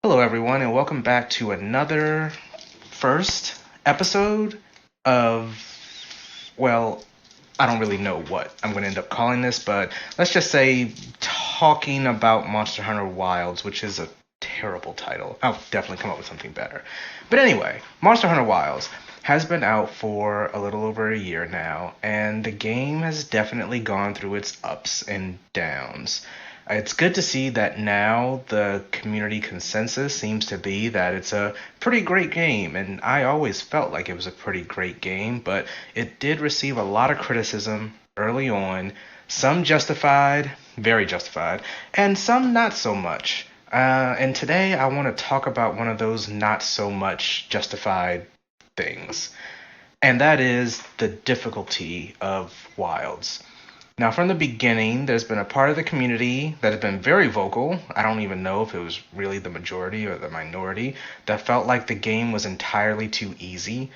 Hello, everyone, and welcome back to another first episode of, well, I don't really know what I'm going to end up calling this, but let's just say talking about Monster Hunter Wilds, which is a terrible title. I'll definitely come up with something better. But anyway, Monster Hunter Wilds has been out for a little over a year now, and the game has definitely gone through its ups and downs. It's good to see that now the community consensus seems to be that it's a pretty great game, and I always felt like it was a pretty great game, but it did receive a lot of criticism early on, some justified, very justified, and some not so much. And today I want to talk about one of those not so much justified things, and that is the difficulty of Wilds. Now, from the beginning, there's been a part of the community that has been very vocal. I don't even know if it was really the majority or the minority that felt like the game was entirely too easy.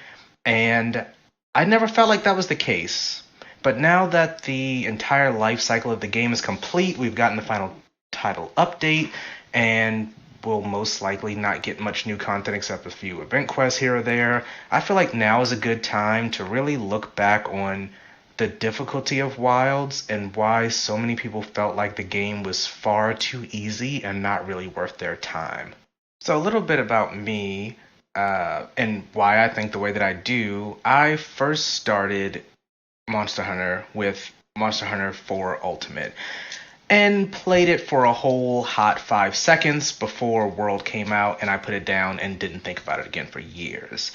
And I never felt like that was the case. But now that the entire life cycle of the game is complete, we've gotten the final title update, and we'll most likely not get much new content except a few event quests here or there. I feel like now is a good time to really look back on the difficulty of Wilds and why so many people felt like the game was far too easy and not really worth their time. So, a little bit about me and why I think the way that I do. I first started Monster Hunter with Monster Hunter 4 Ultimate and played it for a whole hot 5 seconds before World came out, and I put it down and didn't think about it again for years.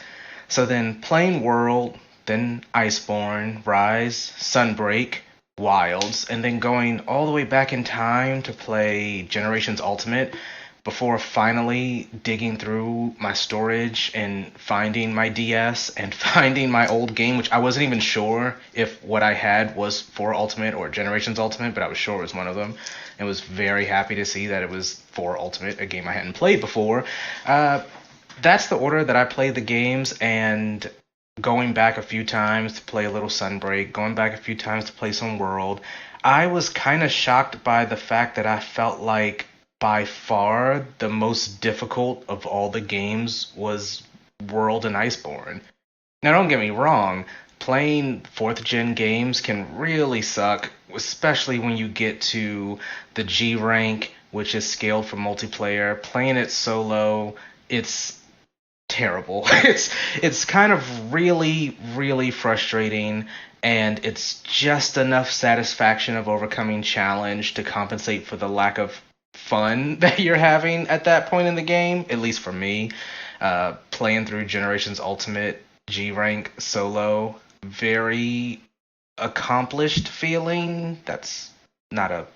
So then playing World, then Iceborne, Rise, Sunbreak, Wilds, and then going all the way back in time to play Generations Ultimate before finally digging through my storage and finding my DS and finding my old game, which I wasn't even sure if what I had was for Ultimate or Generations Ultimate, but I was sure it was one of them, and was very happy to see that it was for Ultimate, a game I hadn't played before. That's the order that I played the games, and going back a few times to play a little Sunbreak, going back a few times to play some World, I was kind of shocked by the fact that I felt like by far the most difficult of all the games was World and Iceborne. Now, don't get me wrong, playing 4th gen games can really suck, especially when you get to the G rank, which is scaled for multiplayer. Playing it solo, it's terrible. It's kind of really frustrating, and it's just enough satisfaction of overcoming challenge to compensate for the lack of fun that you're having at that point in the game, at least for me. Playing through Generations Ultimate G rank solo, very accomplished feeling. That's not a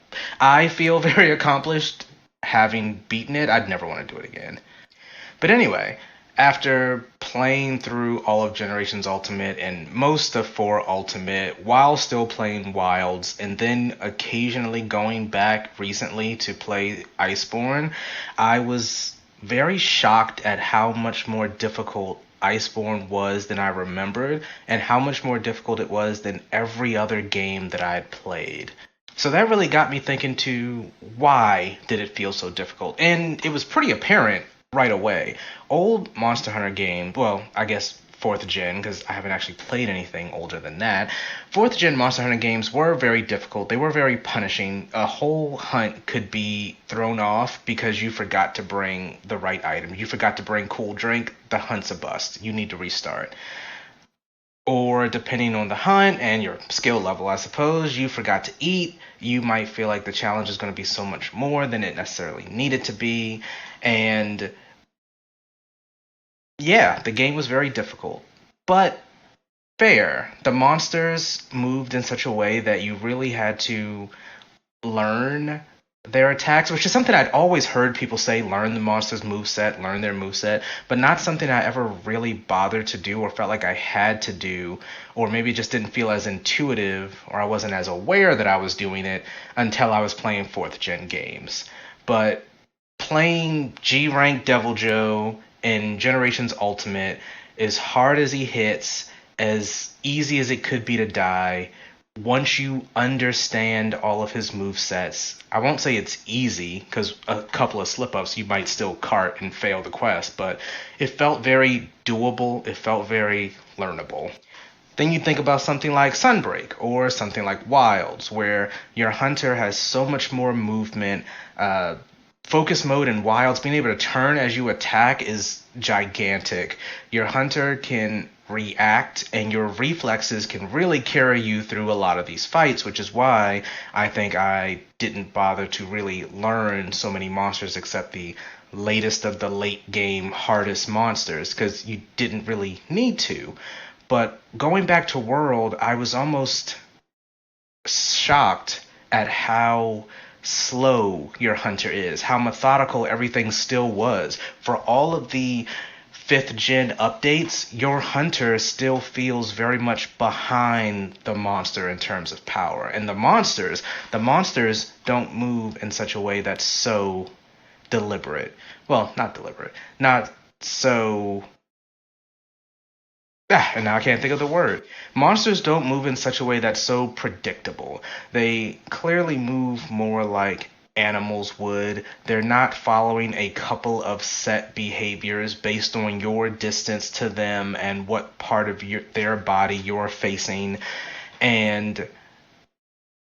I feel very accomplished having beaten it. I'd never want to do it again. But anyway, after playing through all of Generations Ultimate and most of 4 Ultimate while still playing Wilds, and then occasionally going back recently to play Iceborne, I was very shocked at how much more difficult Iceborne was than I remembered, and how much more difficult it was than every other game that I had played. So that really got me thinking to why did it feel so difficult? And it was pretty apparent right away. Old Monster Hunter game, well, I guess 4th gen, because I haven't actually played anything older than that. 4th gen Monster Hunter games were very difficult. They were very punishing. A whole hunt could be thrown off because you forgot to bring the right item. You forgot to bring cool drink, the hunt's a bust. You need to restart. Or depending on the hunt and your skill level, I suppose, you forgot to eat. You might feel like the challenge is going to be so much more than it necessarily needed to be. And yeah, the game was very difficult, but fair. The monsters moved in such a way that you really had to learn their attacks, which is something I'd always heard people say, learn the monsters' moveset, learn their moveset, but not something I ever really bothered to do or felt like I had to do, or maybe it just didn't feel as intuitive, or I wasn't as aware that I was doing it until I was playing 4th gen games. But playing G rank Devil Joe in Generations Ultimate, as hard as he hits, as easy as it could be to die, once you understand all of his move sets, I won't say it's easy because a couple of slip ups you might still cart and fail the quest, but it felt very doable. It felt very learnable. Then you think about something like Sunbreak or something like Wilds, where your hunter has so much more movement. Focus mode in Wilds, being able to turn as you attack is gigantic. Your hunter can react, and your reflexes can really carry you through a lot of these fights, which is why I think I didn't bother to really learn so many monsters except the latest of the late game hardest monsters, because you didn't really need to. But going back to World, I was almost shocked at how slow your hunter is, how methodical everything still was. For all of the 5th gen updates, your hunter still feels very much behind the monster in terms of power. And the monsters don't move in such a way that's so deliberate. Well, not deliberate. Not so and now I can't think of the word. Monsters don't move in such a way that's so predictable. They clearly move more like animals would. They're not following a couple of set behaviors based on your distance to them and what part of their body you're facing. And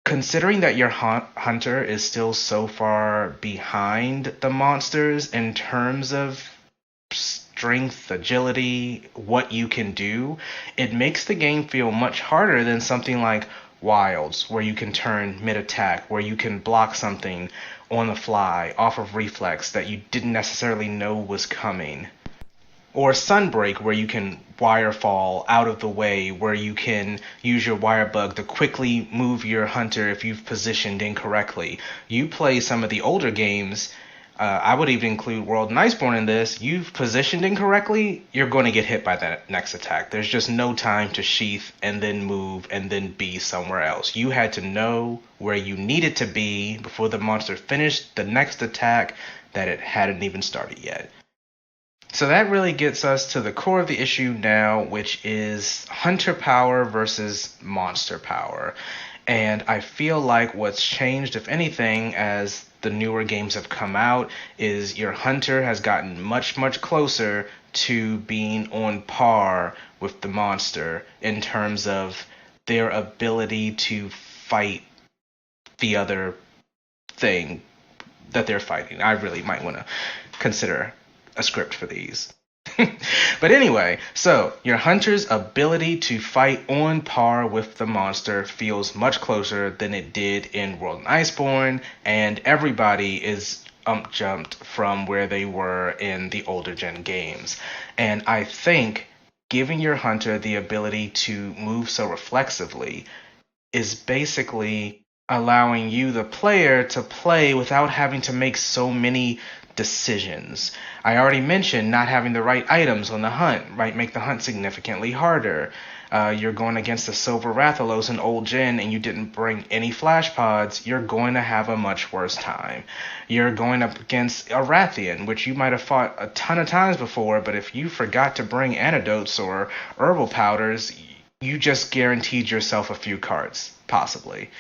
considering that your hunter is still so far behind the monsters in terms of strength, agility, what you can do, it makes the game feel much harder than something like Wilds, where you can turn mid-attack, where you can block something on the fly off of reflex that you didn't necessarily know was coming. Or Sunbreak, where you can wire fall out of the way, where you can use your wire bug to quickly move your hunter if you've positioned incorrectly. You play some of the older games, I would even include World and Iceborne in this. You've positioned incorrectly, you're going to get hit by that next attack. There's just no time to sheath and then move and then be somewhere else. You had to know where you needed to be before the monster finished the next attack that it hadn't even started yet. So that really gets us to the core of the issue now, which is hunter power versus monster power. And I feel like what's changed, if anything, as the newer games have come out, is your hunter has gotten much, much closer to being on par with the monster in terms of their ability to fight the other thing that they're fighting. I really might want to consider a script for these. But anyway, so your hunter's ability to fight on par with the monster feels much closer than it did in World and Iceborne, and everybody is jumped from where they were in the older gen games. And I think giving your hunter the ability to move so reflexively is basically allowing you, the player, to play without having to make so many decisions. I already mentioned not having the right items on the hunt, right? Make the hunt significantly harder. You're going against the Silver Rathalos in old gen and you didn't bring any flash pods, you're going to have a much worse time. You're going up against a Rathian, which you might have fought a ton of times before, but if you forgot to bring antidotes or herbal powders, you just guaranteed yourself a few cards, possibly.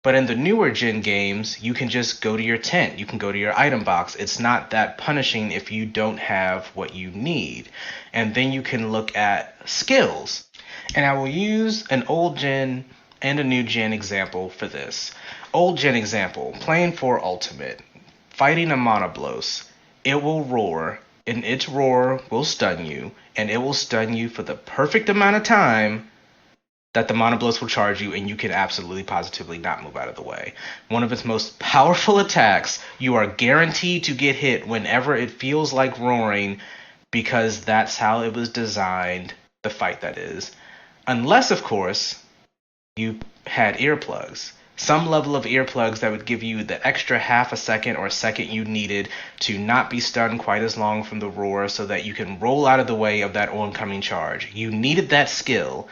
But in the newer gen games, you can just go to your tent. You can go to your item box. It's not that punishing if you don't have what you need. And then you can look at skills. And I will use an old gen and a new gen example for this. Old gen example, playing for ultimate, fighting a monoblos. It will roar, and its roar will stun you, and it will stun you for the perfect amount of time that the monoblos will charge you, and you can absolutely positively not move out of the way. One of its most powerful attacks, you are guaranteed to get hit whenever it feels like roaring, because that's how it was designed, the fight that is. Unless, of course, you had earplugs. Some level of earplugs that would give you the extra half a second or a second you needed to not be stunned quite as long from the roar so that you can roll out of the way of that oncoming charge. You needed that skill,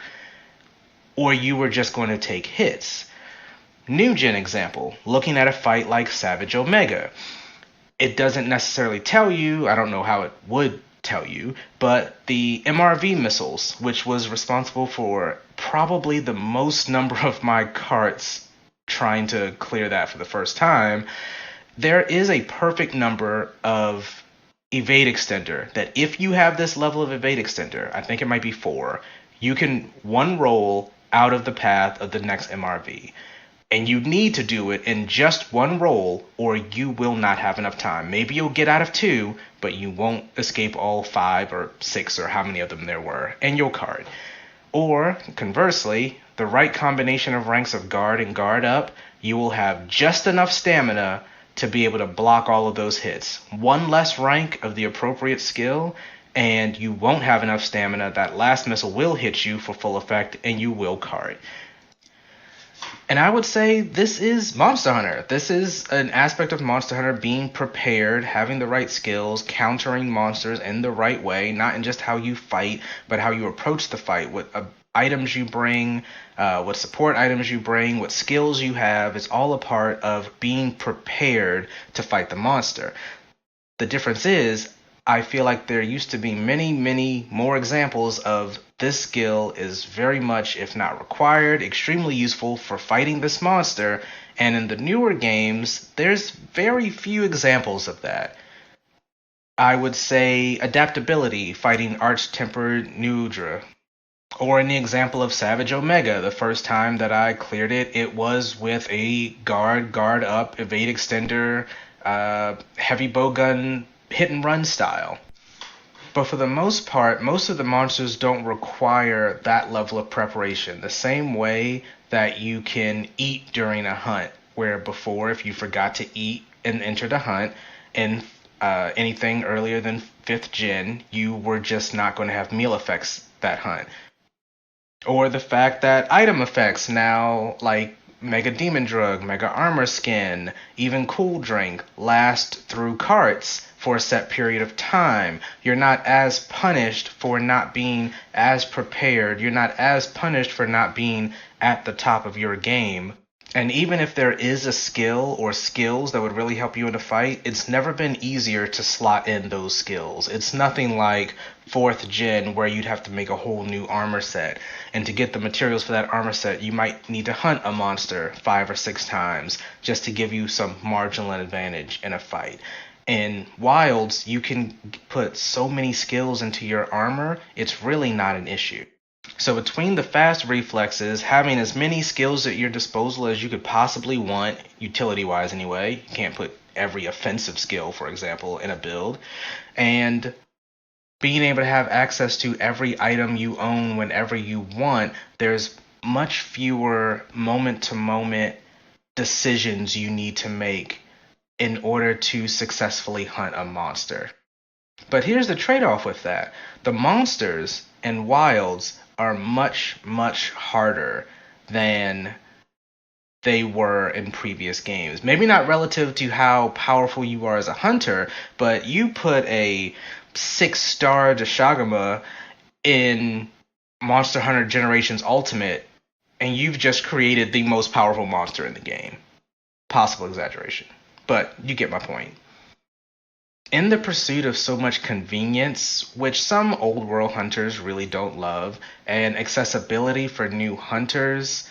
or you were just going to take hits. New gen example, looking at a fight like Savage Omega. It doesn't necessarily tell you, I don't know how it would tell you, but the MRV missiles, which was responsible for probably the most number of my carts trying to clear that for the first time, there is a perfect number of evade extender that if you have this level of evade extender, I think it might be 4, you can one roll out of the path of the next MRV. And you need to do it in just one roll or you will not have enough time. Maybe you'll get out of 2, but you won't escape all 5 or 6 or how many of them there were, and you'll card. Or, conversely, the right combination of ranks of guard and guard up, you will have just enough stamina to be able to block all of those hits. One less rank of the appropriate skill, and you won't have enough stamina. That last missile will hit you for full effect, and you will card. And I would say this is Monster Hunter. This is an aspect of Monster Hunter being prepared, having the right skills, countering monsters in the right way, not in just how you fight, but how you approach the fight, what items you bring, what support items you bring, what skills you have. It's all a part of being prepared to fight the monster. The difference is, I feel like there used to be many, many more examples of this skill is very much, if not required, extremely useful for fighting this monster, and in the newer games, there's very few examples of that. I would say adaptability, fighting Arch-Tempered Nudra. Or in the example of Savage Omega, the first time that I cleared it, it was with a guard up, evade extender, heavy bowgun, hit and run style. But for the most part, most of the monsters don't require that level of preparation. The same way that you can eat during a hunt, where before, if you forgot to eat and entered a hunt, and anything earlier than 5th gen, you were just not going to have meal effects that hunt. Or the fact that item effects now, like Mega Demon Drug, Mega Armor Skin, even Cool Drink, last through carts for a set period of time. You're not as punished for not being as prepared. You're not as punished for not being at the top of your game. And even if there is a skill or skills that would really help you in a fight, it's never been easier to slot in those skills. It's nothing like 4th gen where you'd have to make a whole new armor set. And to get the materials for that armor set, you might need to hunt a monster 5 or 6 times just to give you some marginal advantage in a fight. In Wilds, you can put so many skills into your armor, it's really not an issue. So between the fast reflexes, having as many skills at your disposal as you could possibly want, utility-wise anyway, you can't put every offensive skill, for example, in a build, and being able to have access to every item you own whenever you want, there's much fewer moment-to-moment decisions you need to make in order to successfully hunt a monster. But here's the trade-off with that. The monsters in Wilds are much, much harder than they were in previous games. Maybe not relative to how powerful you are as a hunter, but you put a 6-star Deshagama in Monster Hunter Generations Ultimate, and you've just created the most powerful monster in the game. Possible exaggeration, but you get my point. In the pursuit of so much convenience, which some old world hunters really don't love, and accessibility for new hunters,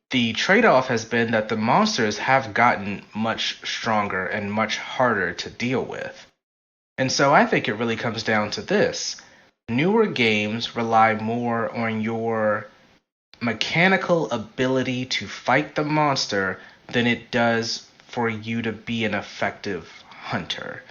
the trade-off has been that the monsters have gotten much stronger and much harder to deal with. And so I think it really comes down to this. Newer games rely more on your mechanical ability to fight the monster than it does for you to be an effective hunter.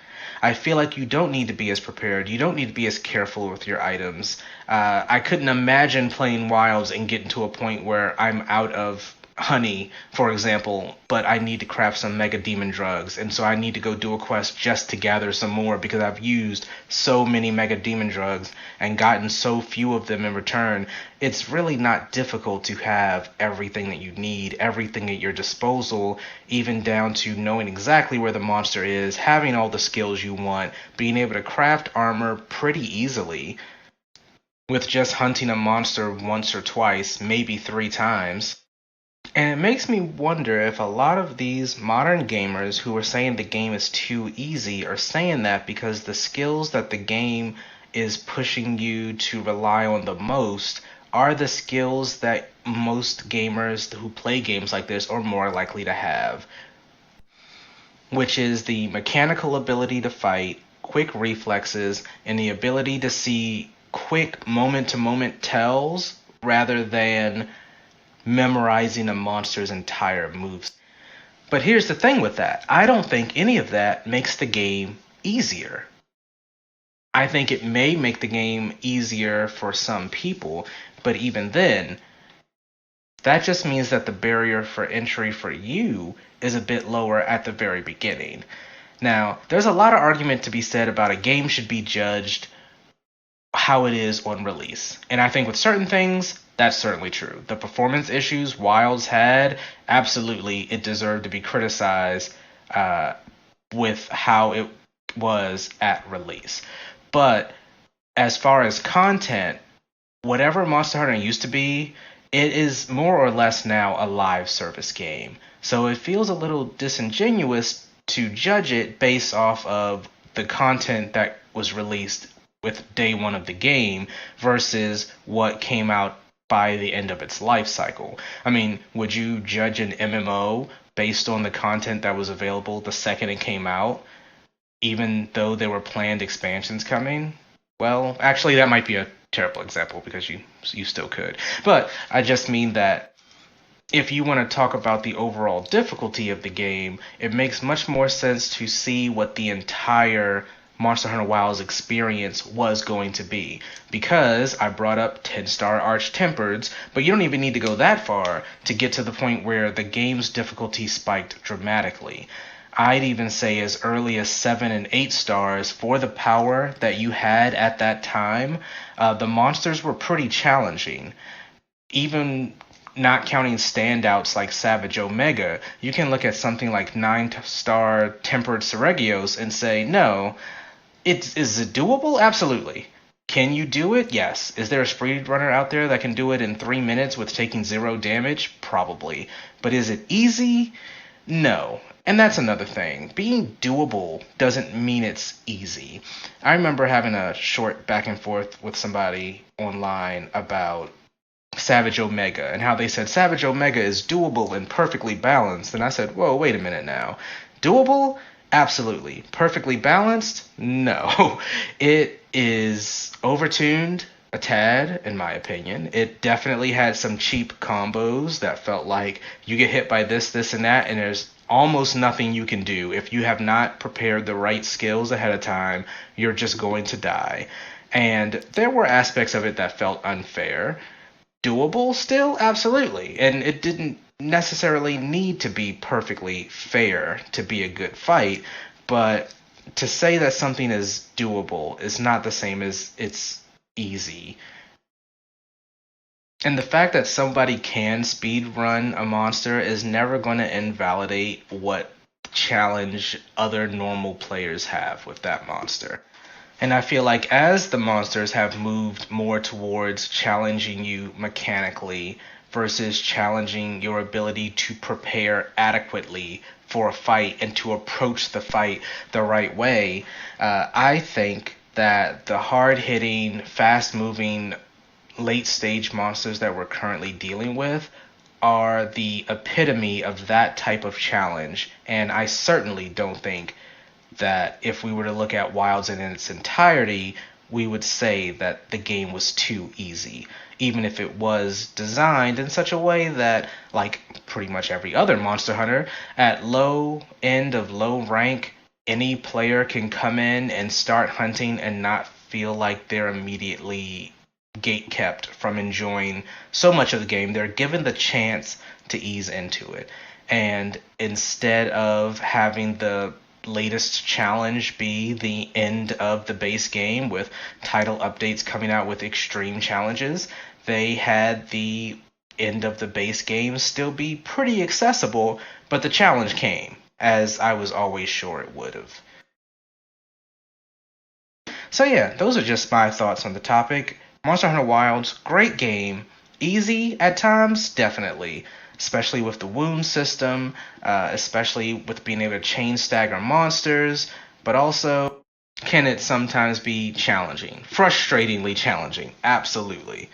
I feel like you don't need to be as prepared. You don't need to be as careful with your items. I couldn't imagine playing Wilds and getting to a point where I'm out of honey, for example, but I need to craft some Mega Demon Drugs, and so I need to go do a quest just to gather some more because I've used so many Mega Demon Drugs and gotten so few of them in return. It's really not difficult to have everything that you need, everything at your disposal, even down to knowing exactly where the monster is, having all the skills you want, being able to craft armor pretty easily with just hunting a monster once or twice, maybe 3 times. And it makes me wonder if a lot of these modern gamers who are saying the game is too easy are saying that because the skills that the game is pushing you to rely on the most are the skills that most gamers who play games like this are more likely to have, which is the mechanical ability to fight, quick reflexes, and the ability to see quick moment to moment tells rather than memorizing a monster's entire moves. But here's the thing with that. I don't think any of that makes the game easier. I think it may make the game easier for some people, but even then, that just means that the barrier for entry for you is a bit lower at the very beginning. Now, there's a lot of argument to be said about a game should be judged how it is on release. And I think with certain things, that's certainly true. The performance issues Wilds had, absolutely, it deserved to be criticized with how it was at release. But as far as content, whatever Monster Hunter used to be, it is more or less now a live service game. So it feels a little disingenuous to judge it based off of the content that was released with day one of the game versus what came out by the end of its life cycle. I mean, would you judge an MMO based on the content that was available the second it came out, even though there were planned expansions coming? Well, actually, that might be a terrible example because you still could. But I just mean that if you want to talk about the overall difficulty of the game, it makes much more sense to see what the entire Monster Hunter Wilds experience was going to be. Because I brought up 10-star Arch-Tempereds, but you don't even need to go that far to get to the point where the game's difficulty spiked dramatically. I'd even say as early as 7 and 8 stars for the power that you had at that time. The monsters were pretty challenging. Even not counting standouts like Savage Omega, you can look at something like 9-star Tempered Seregios and say, no, is it doable? Absolutely. Can you do it? Yes. Is there a speedrunner out there that can do it in 3 minutes with taking 0 damage? Probably. But is it easy? No. And that's another thing. Being doable doesn't mean it's easy. I remember having a short back and forth with somebody online about Savage Omega and how they said Savage Omega is doable and perfectly balanced. And I said, whoa, wait a minute now. Doable? Absolutely. Perfectly balanced? No. It is overtuned a tad, in my opinion. It definitely had some cheap combos that felt like you get hit by this, this, and that, and there's almost nothing you can do. If you have not prepared the right skills ahead of time, you're just going to die. And there were aspects of it that felt unfair. Doable still? Absolutely. And it didn't necessarily need to be perfectly fair to be a good fight, but to say that something is doable is not the same as it's easy. And the fact that somebody can speed run a monster is never going to invalidate what challenge other normal players have with that monster. And I feel like as the monsters have moved more towards challenging you mechanically versus challenging your ability to prepare adequately for a fight and to approach the fight the right way, I think that the hard-hitting, fast-moving, late-stage monsters that we're currently dealing with are the epitome of that type of challenge. And I certainly don't think that if we were to look at Wilds in its entirety, we would say that the game was too easy, even if it was designed in such a way that, like pretty much every other Monster Hunter, at low end of low rank, any player can come in and start hunting and not feel like they're immediately gatekept from enjoying so much of the game. They're given the chance to ease into it. And instead of having the latest challenge be the end of the base game with title updates coming out with extreme challenges, they had the end of the base game still be pretty accessible, but the challenge came, as I was always sure it would have. So yeah, those are just my thoughts on the topic. Monster Hunter Wilds, great game. Easy at times, definitely. Especially with the wound system, especially with being able to chain stagger monsters, but also can it sometimes be challenging? Frustratingly challenging, absolutely.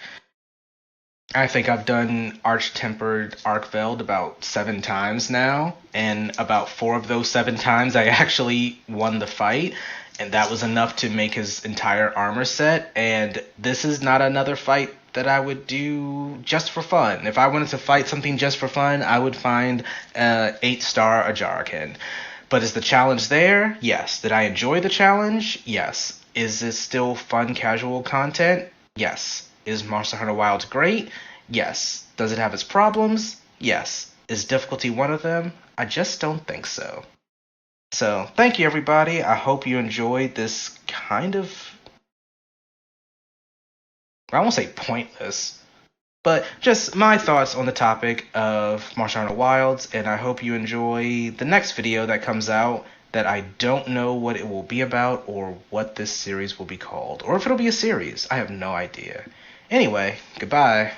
I think I've done Arch-Tempered Archveld about 7 times now, and about 4 of those 7 times I actually won the fight, and that was enough to make his entire armor set, and this is not another fight that I would do just for fun. If I wanted to fight something just for fun, I would find 8-star Ajarakan. But is the challenge there? Yes. Did I enjoy the challenge? Yes. Is this still fun, casual content? Yes. Is Monster Hunter Wilds great? Yes. Does it have its problems? Yes. Is difficulty one of them? I just don't think so. So, thank you everybody. I hope you enjoyed this kind of, I won't say pointless, but just my thoughts on the topic of Monster Hunter Wilds, and I hope you enjoy the next video that comes out that I don't know what it will be about or what this series will be called, or if it'll be a series. I have no idea. Anyway, goodbye.